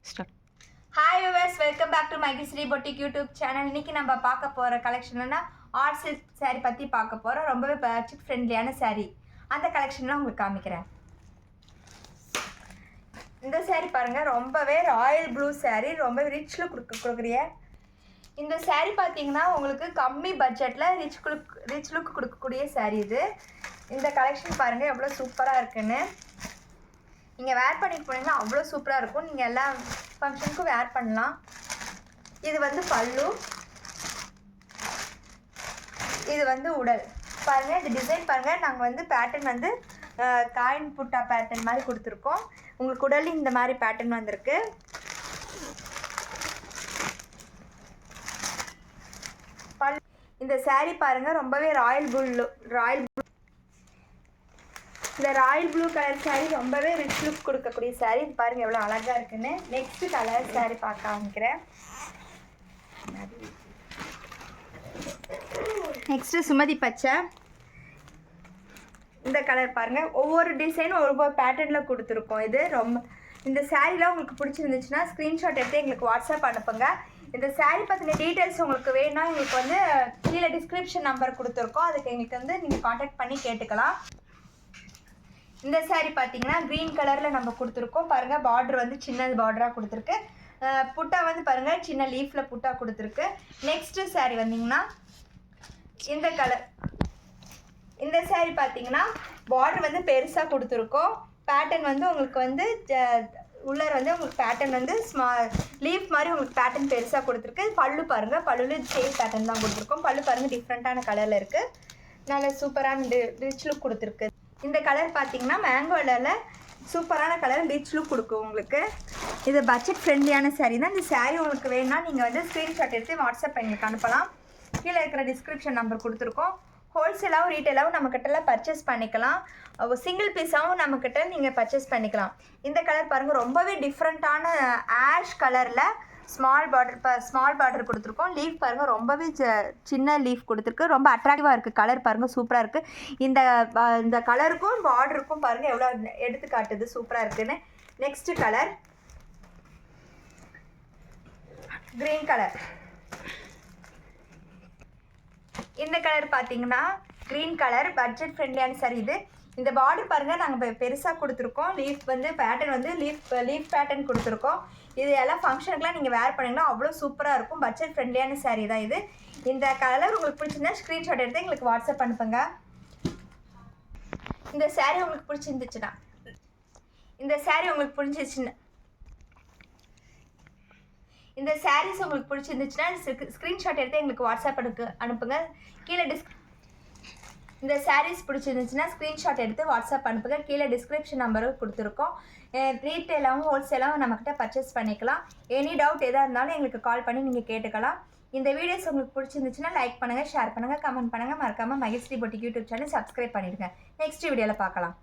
Start. Hi viewers, welcome back to மைகிஸ்ரீ boutique YouTube channel. இன்றைக்கி நம்ம பார்க்க போகிற கலெக்ஷன்னா ஆர்ட் சில்க் சாரீ பற்றி பார்க்க போகிறோம். ரொம்பவே பட்ஜெட் ஃப்ரெண்ட்லியான சாரீ. அந்த கலெக்ஷன்லாம் உங்களுக்கு காமிக்கிறேன். இந்த சாரீ பாருங்கள், ரொம்பவே ராயல் ப்ளூ சாரீ, ரொம்ப ரிச் லுக் கொடுக்குறிய. இந்த சாரீ பார்த்தீங்கன்னா உங்களுக்கு கம்மி பட்ஜெட்டில் ரிச் லுக் கொடுக்கக்கூடிய சாரீ இது. இந்த கலெக்ஷன் பாருங்கள் எவ்வளோ சூப்பராக இருக்குன்னு. நீங்கள் வேர் பண்ணிட்டு போனீங்கன்னா அவ்வளோ சூப்பராக இருக்கும். நீங்கள் எல்லா ஃபங்க்ஷனுக்கும் வேர் பண்ணலாம். இது வந்து பல்லு, இது வந்து உடல். பாருங்கள், இந்த டிசைன் பாருங்கள். நாங்கள் வந்து பேட்டர்ன் வந்து காயின் புட்டா பேட்டர்ன் மாதிரி கொடுத்துருக்கோம். உங்களுக்கு உடல் இந்த மாதிரி பேட்டர்ன் வந்திருக்கு. இந்த சாரீ பாருங்கள், ரொம்பவே ராயல் ப்ளூ கலர் சாரீ, ரொம்பவே ரிச் லுக் கொடுக்கக்கூடிய சாரீ. இது பாருங்கள் எவ்வளோ அழகாக இருக்குன்னு. நெக்ஸ்ட் கலர் சாரீ பார்க்க ஆரம்பிக்கிறேன். நெக்ஸ்ட்டு சுமதி பச்சை. இந்த கலர் பாருங்கள், ஒவ்வொரு டிசைனும் ஒவ்வொரு பேட்டர்னில் கொடுத்துருக்கோம். இது இந்த சாரீலாம் உங்களுக்கு பிடிச்சிருந்துச்சுன்னா ஸ்க்ரீன்ஷாட் எடுத்து எங்களுக்கு வாட்ஸ்அப் அனுப்புங்க. இந்த சாரீ பற்றின டீட்டெயில்ஸ் உங்களுக்கு வேணும்னா எங்களுக்கு வந்து கீழே டிஸ்கிரிப்ஷன் நம்பர் கொடுத்துருக்கோம். அதுக்கு எங்களுக்கு வந்து நீங்கள் காண்டாக்ட் பண்ணி கேட்டுக்கலாம். இந்த சாரீ பார்த்தீங்கன்னா க்ரீன் கலரில் நம்ம கொடுத்துருக்கோம். பாருங்கள், பார்டர் வந்து சின்ன பார்டராக கொடுத்துருக்கு. புட்டா வந்து பாருங்கள் சின்ன லீஃபில் புட்டா கொடுத்துருக்கு. நெக்ஸ்ட்டு சாரீ வந்தீங்கன்னா இந்த கலர். இந்த சாரீ பார்த்தீங்கன்னா பார்டர் வந்து பெருசாக கொடுத்துருக்கோம். பேட்டர்ன் வந்து உங்களுக்கு வந்து உள்ளர் வந்து உங்களுக்கு பேட்டர்ன் வந்து லீஃப் மாதிரி உங்களுக்கு பேட்டர்ன் பெருசாக கொடுத்துருக்கு. பல்லு பாருங்கள், பல்லுவில் சேம் பேட்டர்ன் தான் கொடுத்துருக்கோம். பல்லு பாருங்கள் டிஃப்ரெண்ட்டான கலரில் இருக்குது. நல்ல சூப்பரான ரிச் லுக் கொடுத்துருக்கு. இந்த கலர் பார்த்தீங்கன்னா மேங்கோவில் சூப்பரான கலர், ரிச் லுக் கொடுக்கும் உங்களுக்கு. இது பட்ஜெட் ஃப்ரெண்ட்லியான சாரீ தான். இந்த சாரீ உங்களுக்கு வேணும்னா நீங்கள் வந்து ஸ்க்ரீன்ஷாட் எடுத்து வாட்ஸ்அப் எங்களுக்கு அனுப்பலாம். கீழே இருக்கிற டிஸ்கிரிப்ஷன் நம்பர் கொடுத்துருக்கோம். ஹோல்சேலாகவும் ரீட்டெயிலாகவும் நம்மக்கிட்டலாம் பர்ச்சேஸ் பண்ணிக்கலாம். சிங்கிள் பீஸாகவும் நம்மக்கிட்ட நீங்கள் பர்ச்சேஸ் பண்ணிக்கலாம். இந்த கலர் பாருங்கள், ரொம்பவே டிஃப்ரெண்ட்டான ஆஷ் கலரில் ஸ்மால் பார்டர் கொடுத்துருக்கோம். லீஃப் பாருங்கள், ரொம்பவே சின்ன லீஃப் கொடுத்துருக்கு. ரொம்ப அட்ராக்டிவாக இருக்குது. கலர் பாருங்கள் சூப்பராக இருக்குது. இந்த கலருக்கும் பார்டருக்கும் பாருங்கள் எவ்வளோ எடுத்து காட்டுது, சூப்பராக இருக்குதுன்னு. Next colour green colour. இந்த கலர் பார்த்தீங்கன்னா க்ரீன் கலர், பட்ஜெட் ஃப்ரெண்ட்லியான சாரீ இது. இந்த பார்டர் பாருங்கள், நாங்கள் பெருசாக கொடுத்துருக்கோம். லீஃப் வந்து பேட்டர்ன் வந்து லீஃப் பேட்டர்ன் கொடுத்துருக்கோம். இது எல்லாம் ஃபங்க்ஷனுக்குலாம் நீங்கள் வேர் பண்ணிங்கன்னா அவ்வளோ சூப்பராக இருக்கும். பட்ஜெட் ஃப்ரெண்ட்லியான சாரீ தான் இது. இந்த கலர் உங்களுக்கு பிடிச்சிருந்தா ஸ்க்ரீன்ஷாட் எடுத்து எங்களுக்கு வாட்ஸ்அப் அனுப்புங்க. இந்த சாரீ உங்களுக்கு பிடிச்சிருந்துச்சுன்னா இந்த சாரீஸ் உங்களுக்கு பிடிச்சிருந்துச்சுன்னா ஸ்க்ரீன்ஷாட் எடுத்து எங்களுக்கு வாட்ஸ்அப் அனுப்புங்க. கீழே இந்த சாரீஸ் பிடிச்சிருந்துச்சுன்னா ஸ்க்ரீன்ஷாட் எடுத்து வாட்ஸ்அப் அனுப்புங்க. கீழே டிஸ்கிரிப்ஷன் நம்பரும் கொடுத்துருக்கோம். ரீட்டெயிலாகவும் ஹோல்சேலாகவும் நம்மக்கிட்ட பர்ச்சேஸ் பண்ணிக்கலாம். எனி டவுட் எதாக இருந்தாலும் எங்களுக்கு கால் பண்ணி நீங்கள் கேட்டுக்கலாம். இந்த வீடியோஸ் உங்களுக்கு பிடிச்சிருந்துச்சுன்னா லைக் பண்ணுங்கள், ஷேர் பண்ணுங்கள், கமெண்ட் பண்ணுங்கள். மறக்காமல் Mahisri boutique YouTube channel subscribe பண்ணிடுங்க. நெக்ஸ்ட் வீடியோவில் பார்க்கலாம்.